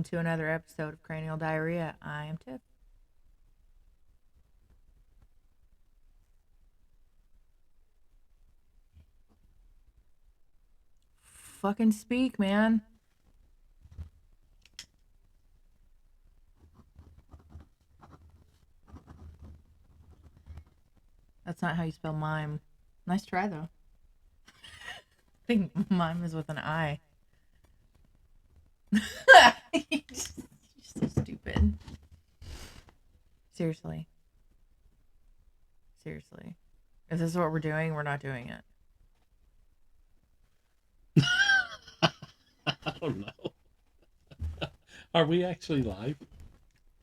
welcome to another episode of Cranial Diarrhea. I am Tiff. Fucking speak, man. That's not how you spell mime. Nice try, though. I think mime is with an I. You're so stupid. Seriously. Seriously. If this is what we're doing, we're not doing it. I don't know. Are we actually live?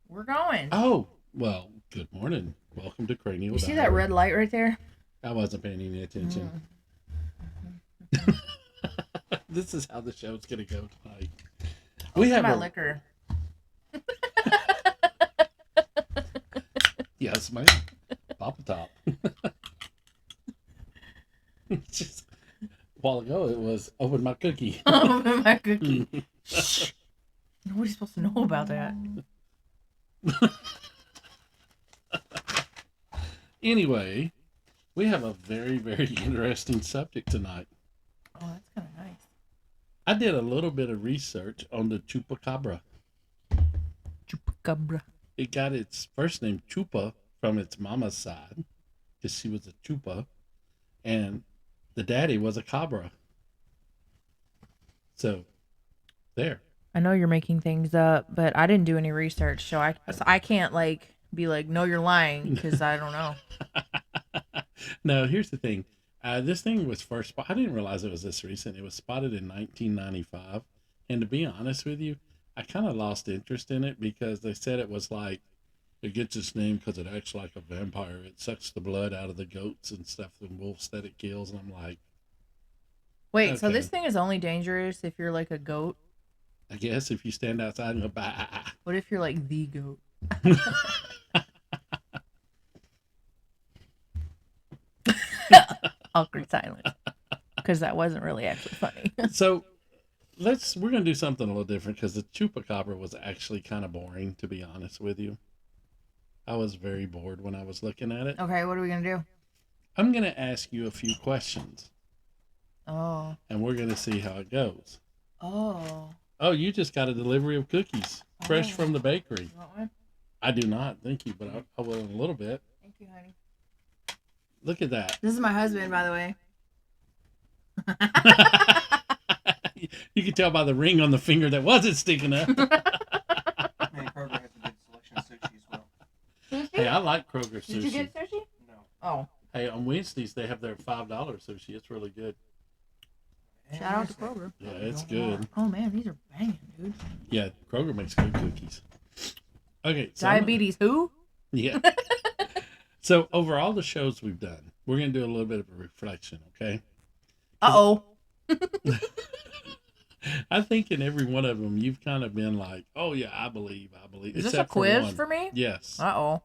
We're going. Oh, well, good morning. Welcome to Cranial. You see that red light right there? I wasn't paying any attention. This is how the show's going to go tonight. We have my liquor. Yes, ma'am. Papa Top. Just a while ago, it was open my cookie. Open my cookie. Shh. Nobody's supposed to know about that. Anyway, we have a very, very interesting subject tonight. Oh, that's kind of nice. I did a little bit of research on the chupacabra. Chupacabra. It got its first name Chupa from its mama's side, because she was a chupa, and the daddy was a cabra. So, there. I know you're making things up, but I didn't do any research, so I can't be like, no, you're lying, because I don't know. No, here's the thing. This thing was first I didn't realize it was this recent. It was spotted in 1995, and to be honest with you, I kind of lost interest in it because they said it was like, it gets its name because it acts like a vampire. It sucks the blood out of the goats and stuff, the wolves that it kills, and I'm like, wait, okay. So this thing is only dangerous if you're like a goat? I guess if you stand outside and go, bah. What if you're like the goat? Awkward silence. Because that wasn't really actually funny. So we're going to do something a little different because the chupacabra was actually kind of boring, to be honest with you. I was very bored when I was looking at it. Okay, what are we going to do? I'm going to ask you a few questions. Oh. And we're going to see how it goes. Oh. Oh, you just got a delivery of cookies, fresh from the bakery. You want one? I do not, thank you, but I will in a little bit. Thank you, honey. Look at that. This is my husband, by the way. You can tell by the ring on the finger that wasn't sticking up. Kroger has a good selection of sushi as well. Sushi? Hey, I like Kroger sushi. Did you get sushi? No. Oh. Hey, on Wednesdays they have their $5 sushi. It's really good. Shout out to Kroger. Yeah, it's good. Oh man, these are banging, dude. Yeah, Kroger makes good cookies. Okay. So Diabetes who? Yeah. So over all the shows we've done, we're going to do a little bit of a reflection, okay? Uh-oh. I think in every one of them, you've kind of been like, oh, yeah, I believe. Is this a quiz for me? Yes. Uh-oh.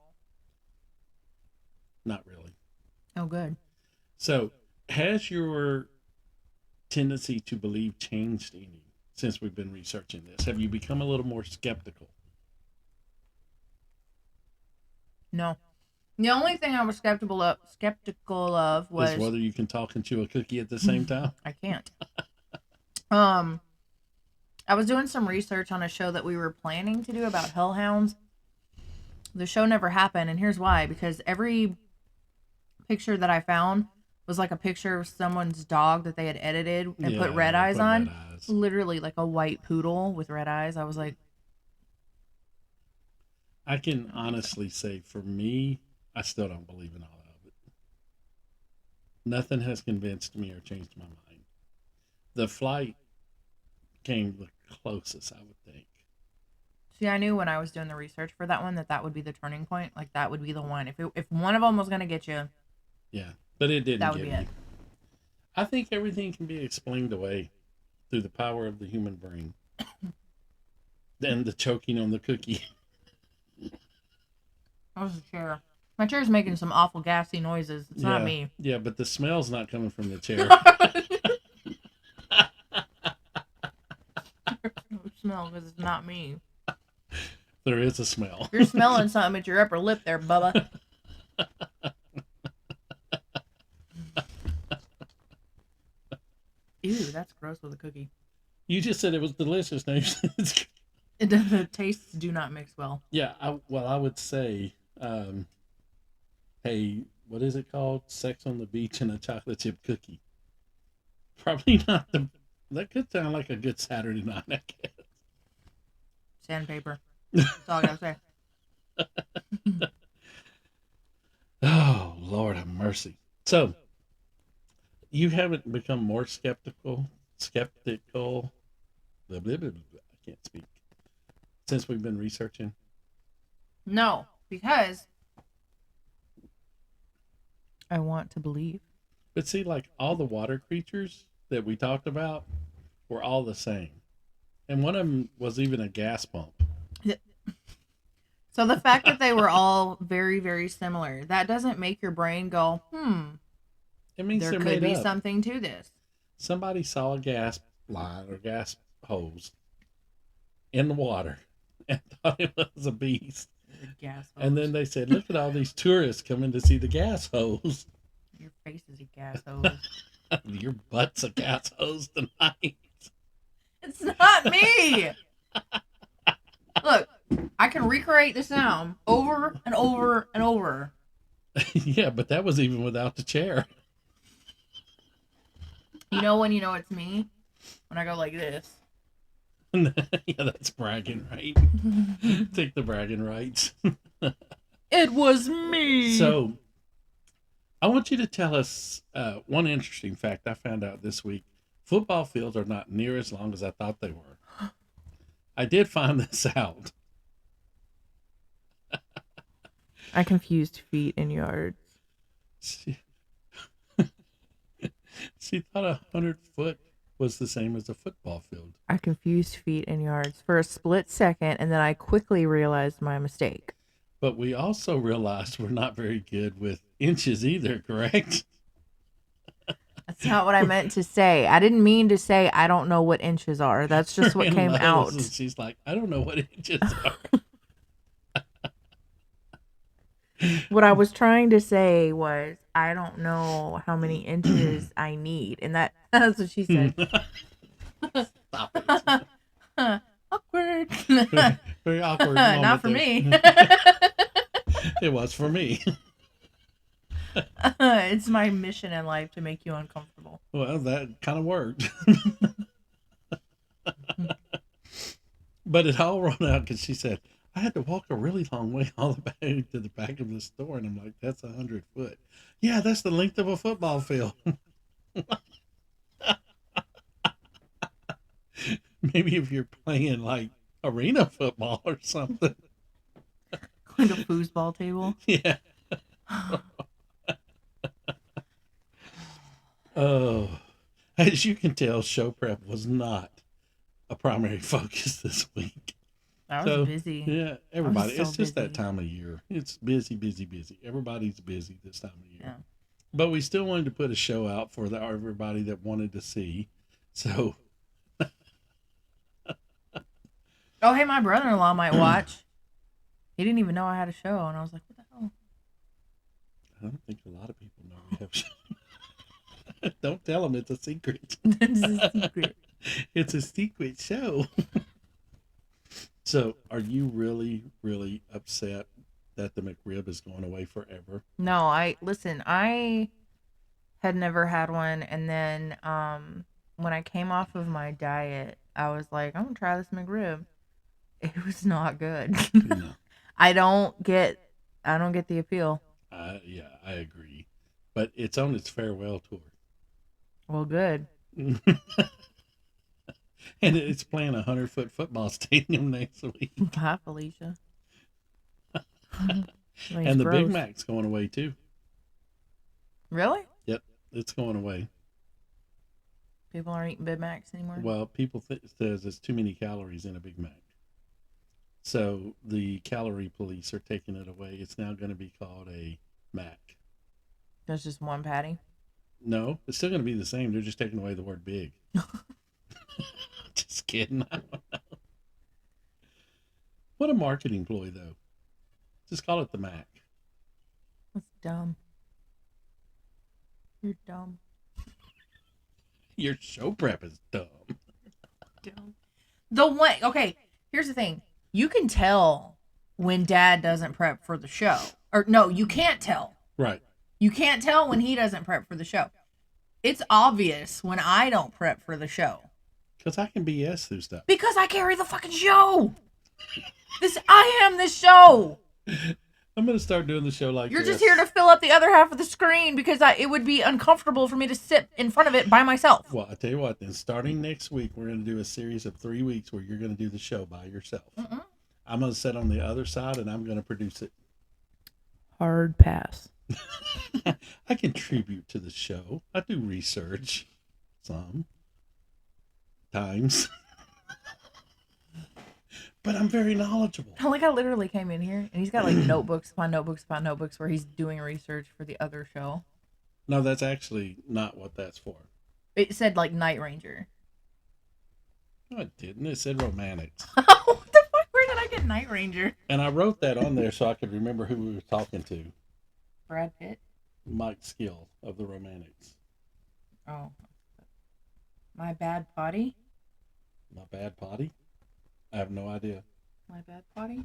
Not really. Oh, good. So has your tendency to believe changed any since we've been researching this? Have you become a little more skeptical? No. The only thing I was skeptical of was Is whether you can talk and chew a cookie at the same time? I can't. I was doing some research on a show that we were planning to do about hellhounds. The show never happened, and here's why. Because every picture that I found was like a picture of someone's dog that they had edited and put red eyes on. Red eyes. Literally like a white poodle with red eyes. I was like... I can honestly say, for me, I still don't believe in all of it. Nothing has convinced me or changed my mind. The flight came the closest, I would think. See, I knew when I was doing the research for that one that would be the turning point. Like, that would be the one. If one of them was going to get you... Yeah, but it didn't that would get be me. It. I think everything can be explained away through the power of the human brain. And the choking on the cookie. That was a chair. My chair's making some awful gassy noises. It's not me. Yeah, but the smell's not coming from the chair. smell because it's not me. There is a smell. You're smelling something at your upper lip there, Bubba. Ew, that's gross with a cookie. You just said it was delicious. Now The tastes do not mix well. yeah, I would say, hey, what is it called? Sex on the beach and a chocolate chip cookie. Probably not the. That could sound like a good Saturday night, I guess. Sandpaper. That's all I gotta say. Oh, Lord have mercy. So, you haven't become more skeptical, blah, blah, blah, blah, I can't speak, since we've been researching? No, because I want to believe. But see, like all the water creatures that we talked about were all the same. And one of them was even a gas pump. So the fact that they were all very, very similar, that doesn't make your brain go, It means there they're could made be up. something to this. Somebody saw a gas line or gas hose in the water and thought it was a beast. The gas hose. And then they said, look at all these tourists coming to see the gas hose. Your face is a gas hose. Your butt's a gas hose tonight. It's not me. Look, I can recreate the sound over and over and over. Yeah, but that was even without the chair. You know when you know it's me? When I go like this. Yeah, that's bragging, right? Take the bragging rights. It was me. So, I want you to tell us one interesting fact I found out this week. Football fields are not near as long as I thought they were. I did find this out. I confused feet and yards. She thought 100 foot was the same as a football field. I confused feet and yards for a split second, and then I quickly realized my mistake. But we also realized we're not very good with inches either, correct? That's not what I meant to say. I didn't mean to say I don't know what inches are. That's just what And came Lois, out. and she's like, I don't know what inches are. What I was trying to say was I don't know how many inches I need, and that's what she said. Stop it. Awkward. Very awkward moment. Not for there. me. It was for me. It's my mission in life to make you uncomfortable. Well, that kind of worked. But it all ran out because she said, I had to walk a really long way all the way to the back of the store. And I'm like, that's 100 foot. Yeah, that's the length of a football field. Maybe if you're playing like arena football or something. Going to foosball table. Yeah. Oh, as you can tell, show prep was not a primary focus this week. I was busy. Yeah, everybody. so It's just busy. that time of year. It's busy, busy, busy. Everybody's busy this time of year. Yeah. But we still wanted to put a show out for everybody that wanted to see. So, Oh, hey, my brother-in-law might watch. He didn't even know I had a show, and I was like, what the hell? I don't think a lot of people know we have a show. Don't tell them it's a secret. This is a secret. It's a secret show. So, are you really, really upset that the McRib is going away forever? No, I had never had one, and then when I came off of my diet, I was like, I'm gonna try this McRib. It was not good. No. I don't get the appeal. Yeah, I agree. But it's on its farewell tour. Well, good. And it's playing 100-foot football stadium next week. Hi, Felicia. And the Big Mac's going away too. Really? Yep, it's going away. People aren't eating Big Macs anymore? Well, people says there's too many calories in a Big Mac. So the calorie police are taking it away. It's now going to be called a Mac. There's just one patty? No, it's still going to be the same. They're just taking away the word big. Just kidding. I don't know. What a marketing ploy, though. Just call it the Mac. That's dumb. You're dumb. Your show prep is dumb. Dumb. The one. Okay. Here's the thing. You can tell when Dad doesn't prep for the show, or no, you can't tell. Right. You can't tell when he doesn't prep for the show. It's obvious when I don't prep for the show. Because I can BS through stuff. Because I carry the fucking show. I am this show. I'm going to start doing the show like You're this. just here to fill up the other half of the screen because it would be uncomfortable for me to sit in front of it by myself. Well, I tell you what, then starting next week, we're going to do a series of 3 weeks where you're going to do the show by yourself. Mm-mm. I'm going to sit on the other side and I'm going to produce it. Hard pass. I contribute to the show. I do research sometimes. But I'm very knowledgeable. I literally came in here and he's got like notebooks upon notebooks upon notebooks where he's doing research for the other show. No, that's actually not what that's for. It said like Night Ranger. No, it didn't. It said romantics. What the fuck? Where did I get Night Ranger? And I wrote that on there so I could remember who we were talking to. Brad Pitt. Mike Skill of the Romantics. Oh. My Bad Potty? My bad potty? I have no idea. My Bad Potty?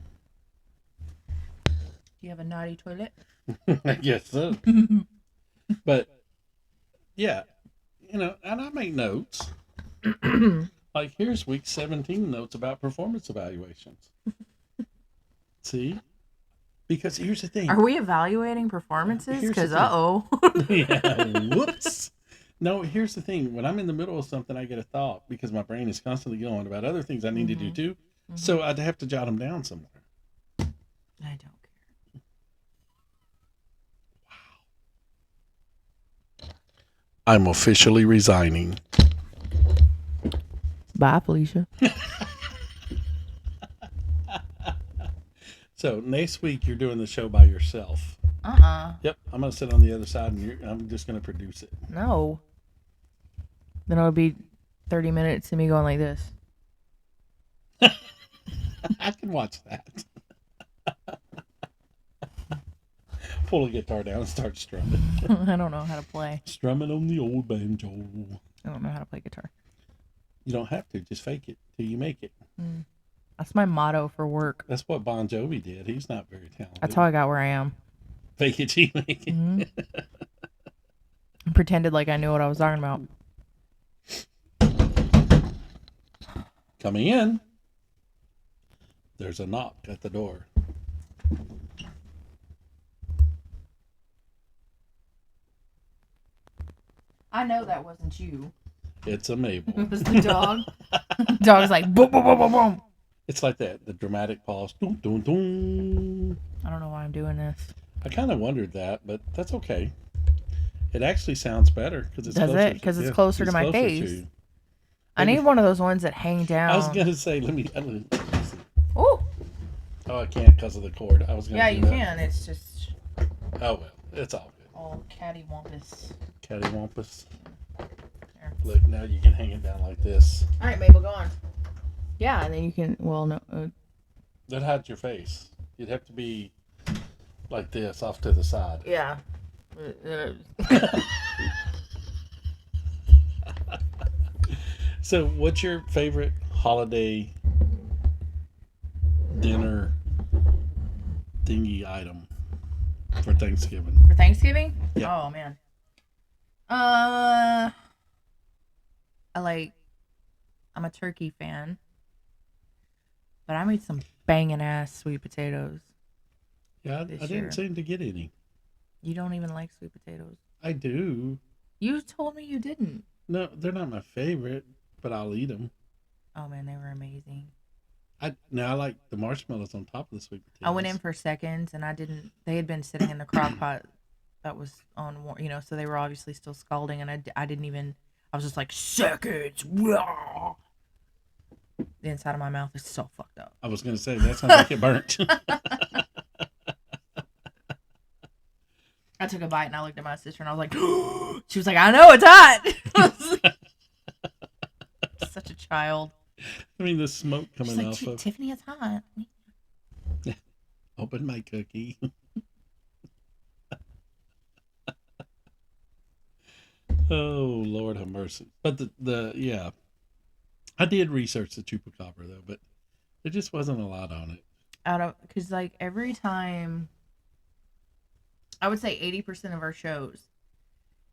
Do you have a naughty toilet? I guess so. But, yeah. You know, and I make notes. Like, here's week 17 notes about performance evaluations. See? Because here's the thing. Are we evaluating performances? Here's the Because, thing. uh-oh. Yeah, whoops. No, here's the thing. When I'm in the middle of something, I get a thought because my brain is constantly going about other things I need to do too. Mm-hmm. So I'd have to jot them down somewhere. I don't care. I'm officially resigning. Bye, Felicia. So next week you're doing the show by yourself. Yep, I'm gonna sit on the other side and I'm just gonna produce it. No. Then it'll be 30 minutes of me going like this. I can watch that. Pull a guitar down and start strumming. I don't know how to play. Strumming on the old banjo. I don't know how to play guitar. You don't have to. Just fake it till you make it. That's my motto for work. That's what Bon Jovi did. He's not very talented. That's how I got where I am. Fake it till you make it. Mm-hmm. I pretended like I knew what I was talking about. Coming in. There's a knock at the door. I know that wasn't you. It's a Mabel. It was the dog. The dog's like, boom, boom, boom, boom, boom. It's like that. The dramatic pause. Dun, dun, dun. I don't know why I'm doing this. I kind of wondered that, but that's okay. It actually sounds better because it's Does closer it? 'Cause it's closer to my face. you. I need one of those ones that hang down. I was gonna say, let me see. Oh, Oh, I can't because of the cord. I was gonna. yeah, do you that. can. It's just Oh well, it's all good. all cattywampus. Cattywampus. There. Look, now you can hang it down like this. All right, Mabel, go on. Yeah, and then you can. Well, no. That hides your face. You'd have to be like this, off to the side. Yeah. So, what's your favorite holiday dinner thingy item for Thanksgiving? For Thanksgiving? Yeah. Oh man. I'm a turkey fan, but I made some banging ass sweet potatoes. Yeah, I This didn't year. seem to get any. You don't even like sweet potatoes. I do. You told me you didn't. No, they're not my favorite, but I'll eat them. Oh man, they were amazing. I like the marshmallows on top of the sweet potatoes. I went in for seconds and I didn't. They had been sitting in the crock pot that was on, so they were obviously still scalding, and I didn't even. I was just like seconds. Wah! The inside of my mouth is so fucked up. I was gonna say that sounds like it burnt. I took a bite and I looked at my sister and I was like, she was like, I know it's hot. Such a child. I mean, the smoke She's coming like, off of. Tiffany, it's hot. Open my cookie. Oh Lord have mercy. But the yeah, I did research the chupacabra though, but there just wasn't a lot on it. Out of because like every time, I would say 80% of our shows,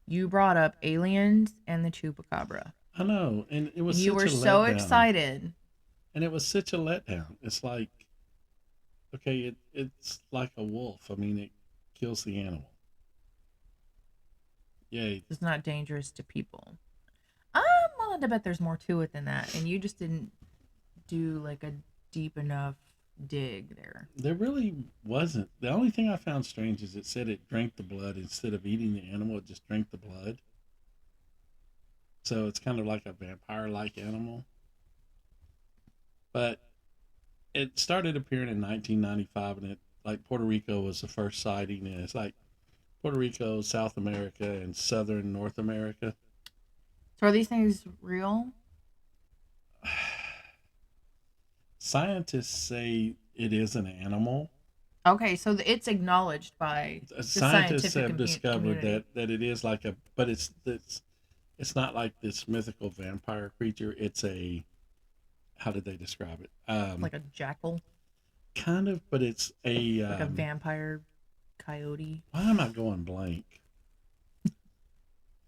you brought up aliens and the chupacabra, I know, and it was and you such were a so letdown. excited. And it was such a letdown. It's like, okay, it's like a wolf. I mean, it kills the animal. Yay. It's not dangerous to people. I'm willing to bet there's more to it than that, and you just didn't do like a deep enough dig there. There really wasn't. The only thing I found strange is it said it drank the blood instead of eating the animal. It just drank the blood. So it's kind of like a vampire-like animal. But it started appearing in 1995, and it like Puerto Rico was the first sighting, and it's like Puerto Rico, South America, and Southern North America. So are these things real? Scientists say it is an animal. Okay, so it's acknowledged by the Scientists scientific have discovered community. that it is like a, but it's not like this mythical vampire creature. It's a, how did they describe it? Like a jackal, Kind of, but it's a. like a vampire coyote. Why am I going blank?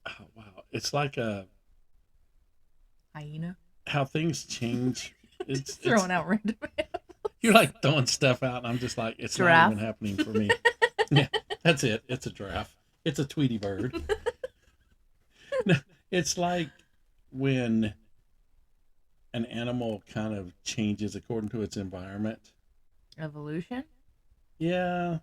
Oh, wow, it's like a Hyena. how things change. Just It's throwing out random. you're like throwing stuff out, and I'm just like, it's not Giraffe. even happening for me. Yeah, that's it. It's a giraffe. It's a Tweety bird. No, it's like when an animal kind of changes according to its environment. Evolution. Yeah,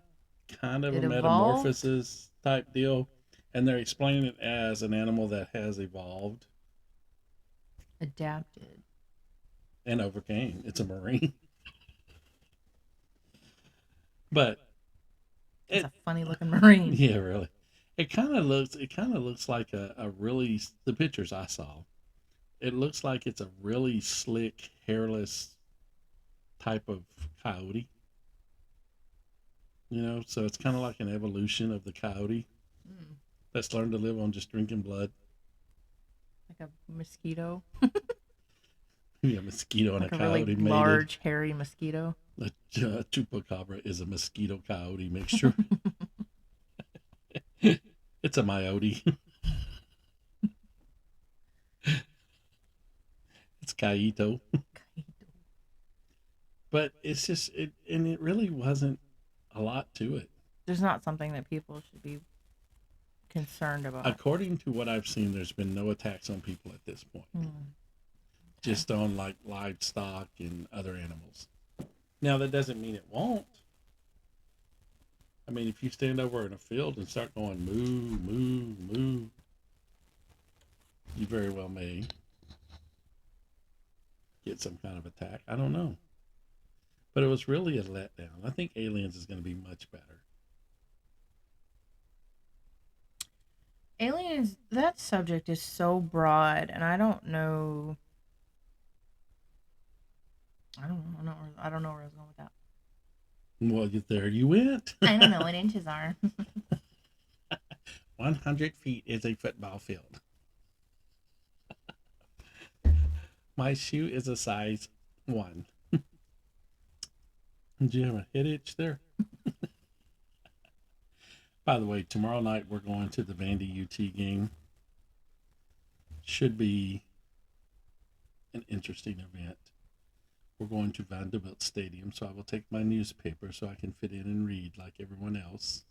kind of a It evolved. metamorphosis type deal. And they're explaining it as an animal that has evolved Adapted. and overcame. It's a marine. But It's it, a funny looking marine. yeah, really. It kind of looks like a really, the pictures I saw. It looks like it's a really slick, hairless type of coyote. So it's kind of like an evolution of the coyote Mm, that's learned to live on just drinking blood. like a mosquito. Yeah, mosquito and a Like a really coyote mated. large, hairy mosquito. A chupacabra is a mosquito coyote mixture. It's a myote. It's Kaito. But it's just it, and it really wasn't a lot to it. There's not something that people should be concerned about. According to what I've seen, there's been no attacks on people at this point. Hmm. Just on like livestock and other animals. Now that doesn't mean it won't. I mean, if you stand over in a field and start going moo, moo, moo, you very well may get some kind of attack. I don't know. But it was really a letdown. I think Aliens is going to be much better. Aliens, that subject is so broad, and I don't know. I don't know where I was going with that. Well, there you went. I don't know what inches are. 100 feet is a football field. My shoe is a size 1. Did you have a head itch there? By the way, tomorrow night we're going to the Vandy UT game. Should be an interesting event. We're going to Vanderbilt Stadium, so I will take my newspaper so I can fit in and read like everyone else.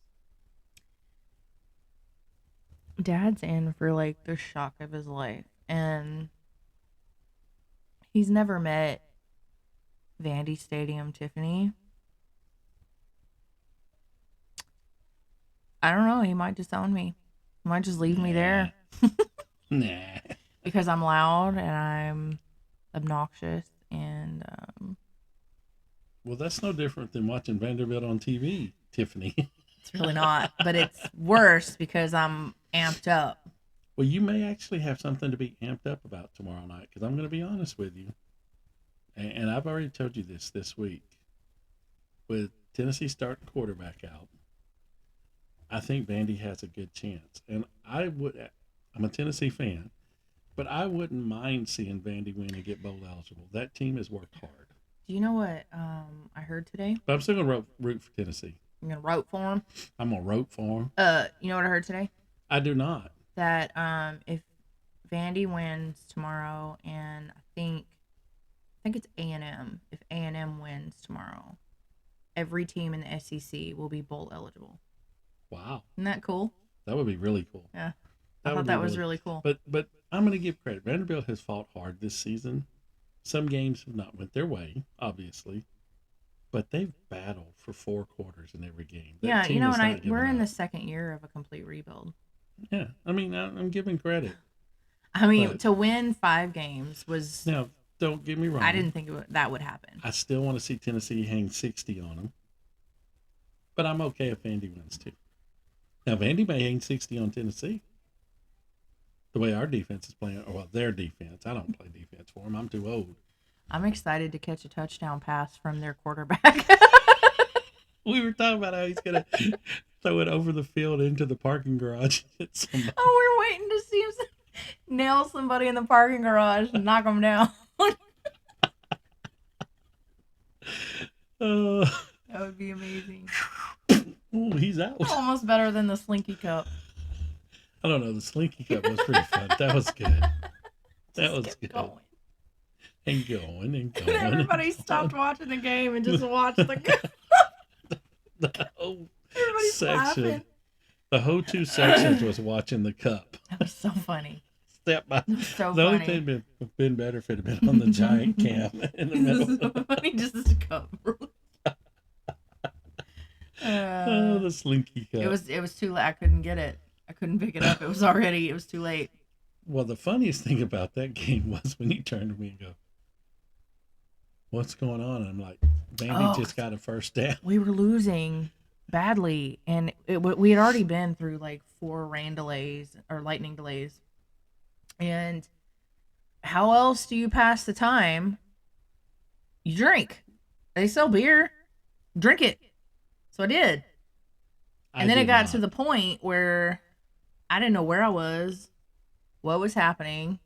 Dad's in for like the shock of his life, and he's never met Vandy Stadium Tiffany. I don't know. He might disown me. He might just leave me there Nah. because I'm loud and I'm obnoxious and Well, that's no different than watching Vanderbilt on TV, Tiffany. it's really not. But it's worse because I'm amped up. Well, you may actually have something to be amped up about tomorrow night because I'm going to be honest with you. And I've already told you this week. With Tennessee starting quarterback out, I think Vandy has a good chance. And I'm a Tennessee fan, but I wouldn't mind seeing Vandy win and get bowl eligible. That team has worked hard. Do you know what I heard today? But I'm still going to root for Tennessee. I'm gonna root for them. I'm going to root for them. You know what I heard today? I do not. That if Vandy wins tomorrow, and I think it's A&M. If A&M wins tomorrow, every team in the SEC will be bowl eligible. Wow. Isn't that cool? That would be really cool. Yeah. I thought that was really cool. But I'm going to give credit. Vanderbilt has fought hard this season. Some games have not went their way, obviously, but they've battled for 4 quarters in every game. Yeah, you know, and we're in the second year of a complete rebuild. Yeah, I mean, I'm giving credit. I mean, to win 5 games was... Now, don't get me wrong. I didn't think that would happen. I still want to see Tennessee hang 60 on them, but I'm okay if Vandy wins too. Now, Vandy may hang 60 on Tennessee. The way our defense is playing, well, their defense. I don't play defense for them. I'm too old. I'm excited to catch a touchdown pass from their quarterback. We were talking about how he's going to throw it over the field into the parking garage. Oh, we're waiting to see him nail somebody in the parking garage and knock them down. That would be amazing. Oh, he's out. Almost better than the Slinky Cup. I don't know. The Slinky Cup was pretty fun. That was good. That was good. Going. And going and going. And everybody stopped watching the game and just watched the cup. The whole Everybody's section. laughing. The whole 2 sections was watching the cup. That was so funny. Step by. So The only funny. thing would have been better if it had been on the giant cam in the middle. Funny, just this cup. Oh, the Slinky Cup. It was too late. I couldn't get it. I couldn't pick it up. It was too late. Well, the funniest thing about that game was when he turned to me and go, "What's going on?" And I'm like, "Vandy just got a first down." We were losing badly, and we had already been through like 4 rain delays or lightning delays. And how else do you pass the time? You drink. They sell beer. Drink it. So I did. And then it got to the point where I didn't know where I was, what was happening.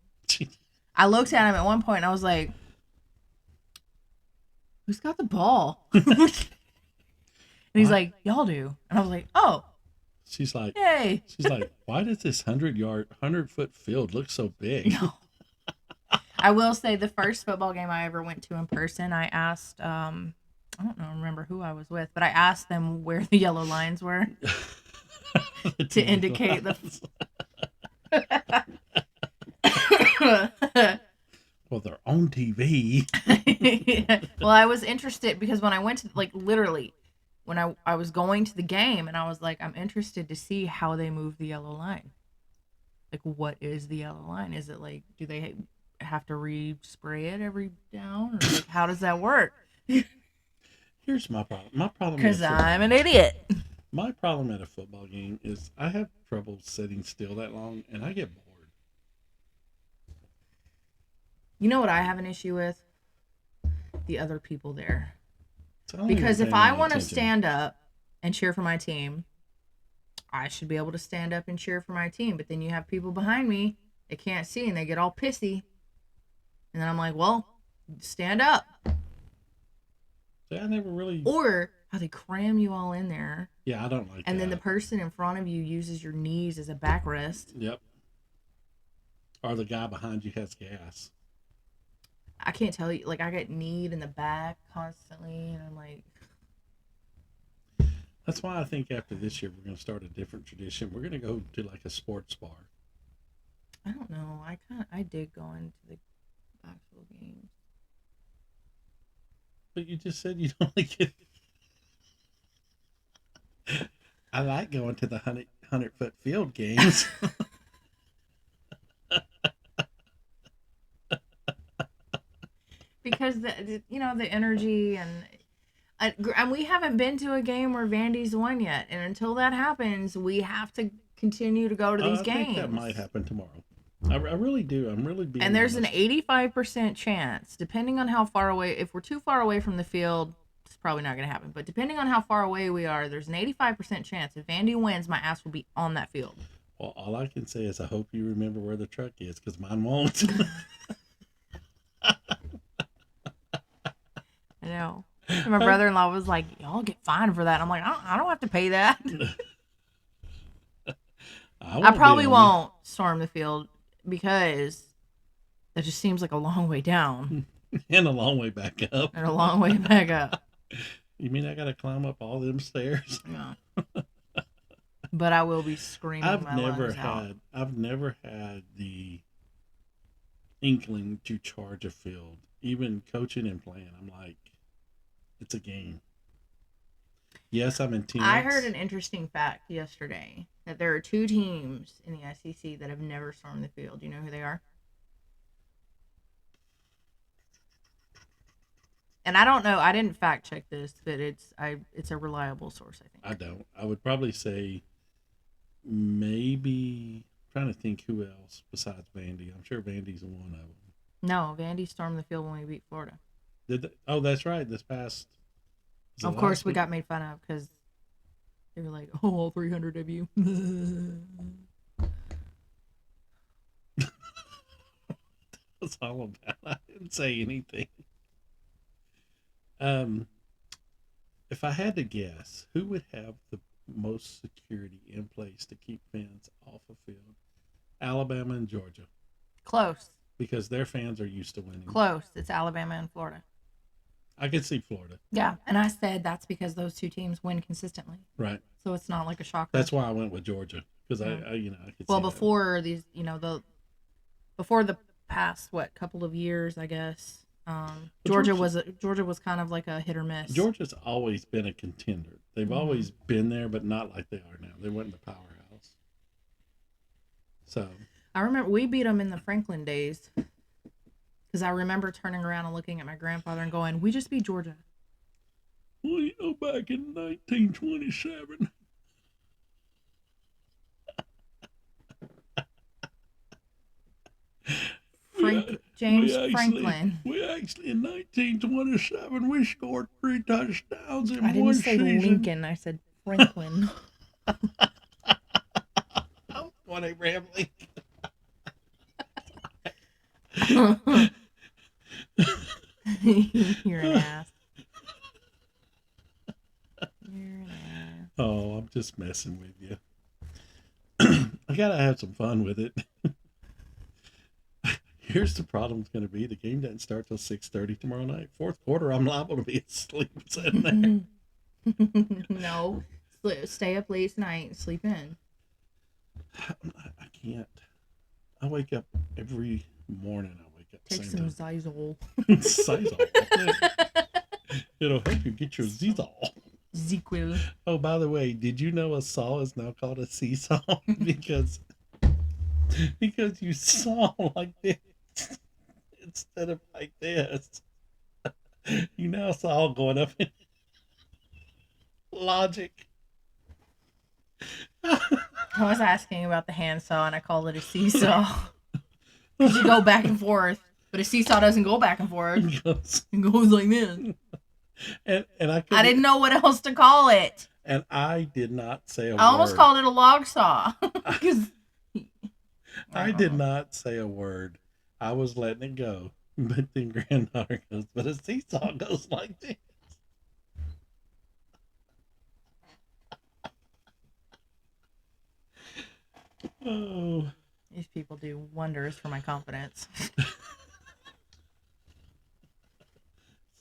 I looked at him at one point and I was like, "Who's got the ball?" And he's like, "Y'all do." And I was like, "Oh." She's like, "Yay." She's like, "Why does this 100-foot field look so big?" No. I will say the first football game I ever went to in person, I asked, I don't remember who I was with, but I asked them where the yellow lines were to indicate the. Well, they're on TV. Well, I was interested because when I went to, like, literally, when I was going to the game and I was like, I'm interested to see how they move the yellow line. Like, what is the yellow line? Is it like, do they have to re-spray it every down? Or like, how does that work? Here's my problem. My problem Because I'm an idiot. My problem at a football game is I have trouble sitting still that long, and I get bored. You know what I have an issue with? The other people there. So Because if I want to stand up and cheer for my team, I should be able to stand up and cheer for my team. But then you have people behind me that can't see and they get all pissy. And then I'm like, well, stand up. I never really. Or how they cram you all in there. Yeah, I don't like that. And then the person in front of you uses your knees as a backrest. Yep. Or the guy behind you has gas. I can't tell you. Like, I get kneed in the back constantly. And I'm like. That's why I think after this year we're going to start a different tradition. We're going to go to like a sports bar. I don't know. I dig going to the actual games. But you just said you don't like it. I like going to the 100-foot field games. Because the energy and we haven't been to a game where Vandy's won yet, and until that happens, we have to continue to go to these games. I think that might happen tomorrow. I really do. I'm really being. And there's honest. an 85% chance, depending on how far away. If we're too far away from the field, probably not going to happen. But depending on how far away we are, there's an 85% chance if Vandy wins, my ass will be on that field. Well, all I can say is I hope you remember where the truck is, because mine won't. I know. And my brother-in-law was like, y'all get fined for that. I'm like, I don't have to pay that. I probably won't storm the field because that just seems like a long way down. And a long way back up. And a long way back up. You mean I got to climb up all them stairs? Yeah. But I will be screaming I've my never lungs out. had the inkling to charge a field. Even coaching and playing, I'm like, it's a game. Yes, I'm intense. I heard an interesting fact yesterday that there are 2 teams in the SEC that have never stormed the field. Do you know who they are? And I don't know. I didn't fact check this, but it's a reliable source, I think. I don't. I would probably say maybe. I'm trying to think who else besides Vandy. I'm sure Vandy's one of them. No, Vandy stormed the field when we beat Florida. Did they? Oh, that's right. This past. Of course, we got made fun of because they were like, "Oh, all 300 of you." That's all about. I didn't say anything. If I had to guess, who would have the most security in place to keep fans off a field? Alabama and Georgia, Close. because their fans are used to winning. Close. It's Alabama and Florida. I could see Florida. Yeah, and I said that's because those 2 teams win consistently. Right. So it's not like a shocker. That's why I went with Georgia, because Yeah. I could. Well, see before these, before the past couple of years, I guess. Georgia was kind of like a hit or miss. Georgia's always been a contender. They've Mhm. always been there, but not like they are now. They weren't the powerhouse. So I remember we beat them in the Franklin days. Because I remember turning around and looking at my grandfather and going, "We just beat Georgia." well, back in 1927. James Franklin. We actually in 1927 we scored 3 touchdowns in I didn't one say season. Lincoln. I said Franklin. What a rambling. You're an ass. You're an ass. Oh, I'm just messing with you. I gotta have some fun with it. Here's the problem's going to be: the game doesn't start till 6:30 tomorrow night. Fourth quarter, I'm liable to be asleep sitting there. No, stay up late tonight and sleep in. I can't. I wake up every morning. I wake up. Take same some Zizol. Sizol. It'll help you get your Zizol. ZQL. Oh, by the way, did you know a saw is now called a seesaw because you saw like this instead of like this? You now saw going up in logic. I was asking about the handsaw and I called it a seesaw. Because you go back and forth, but a seesaw doesn't go back and forth. It goes like this. And I didn't know what else to call it. And I did not say a word. I almost called it a log saw. I did not say a word. I was letting it go. But then granddaughter goes, but a seesaw goes like this. Oh. These people do wonders for my confidence.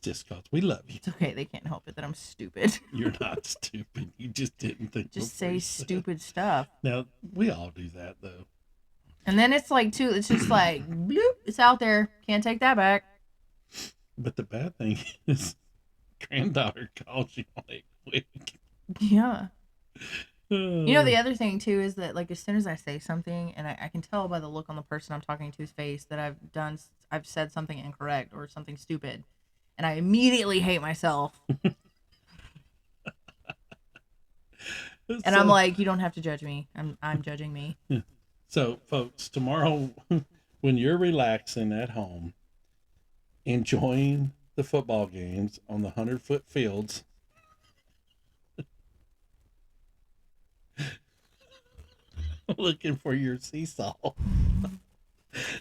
Just because we love you. It's okay. They can't help it that I'm stupid. You're not stupid. You just didn't think. Just before say you said it. stupid stuff. Now, we all do that, though. And then it's like, too, it's just like, bloop, it's out there. Can't take that back. But the bad thing is, granddaughter calls you on it quick. Yeah. You know, Oh. the other thing, too, is that, like, as soon as I say something, and I can tell by the look on the person I'm talking to's face that I've said something incorrect or something stupid. And I immediately hate myself. And I'm like, you don't have to judge me. I'm judging me. So, folks, tomorrow, when you're relaxing at home, enjoying the football games on the 100-foot fields. Looking for your seesaw.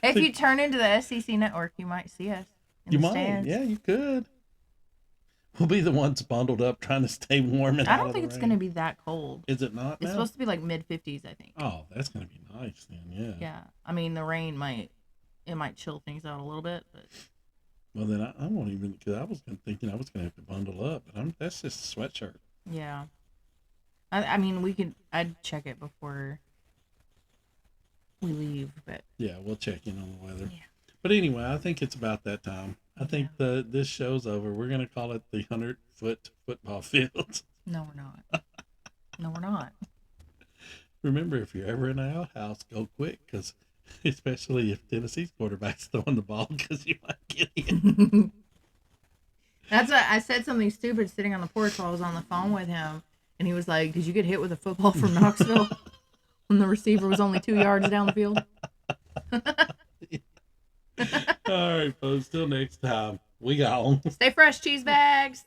If you turn into the SEC network, you might see us in You the might. stands. Yeah, you could. We'll be the ones bundled up trying to stay warm and I out don't of think the it's rain. going to be that cold. Is it not It's now? supposed to be like mid-50s, I think. Oh, that's going to be nice then, yeah. Yeah. I mean, the rain might chill things out a little bit, but Well, then I won't even, because I was thinking I was going to have to bundle up, but that's just a sweatshirt. yeah. I mean, I'd check it before we leave, but Yeah, we'll check in on the weather. Yeah. But anyway, I think it's about that time. I think this show's over. We're going to call it the 100-foot football field. no, we're not. No, we're not. Remember, if you're ever in an outhouse, go quick, because especially if Tennessee's quarterback's throwing the ball, because you might get it. That's what I said something stupid sitting on the porch while I was on the phone with him, and he was like, "Did you get hit with a football from Knoxville when the receiver was only 2 yards down the field?" All right, folks. Till next time. We gone. Stay fresh, cheese bags.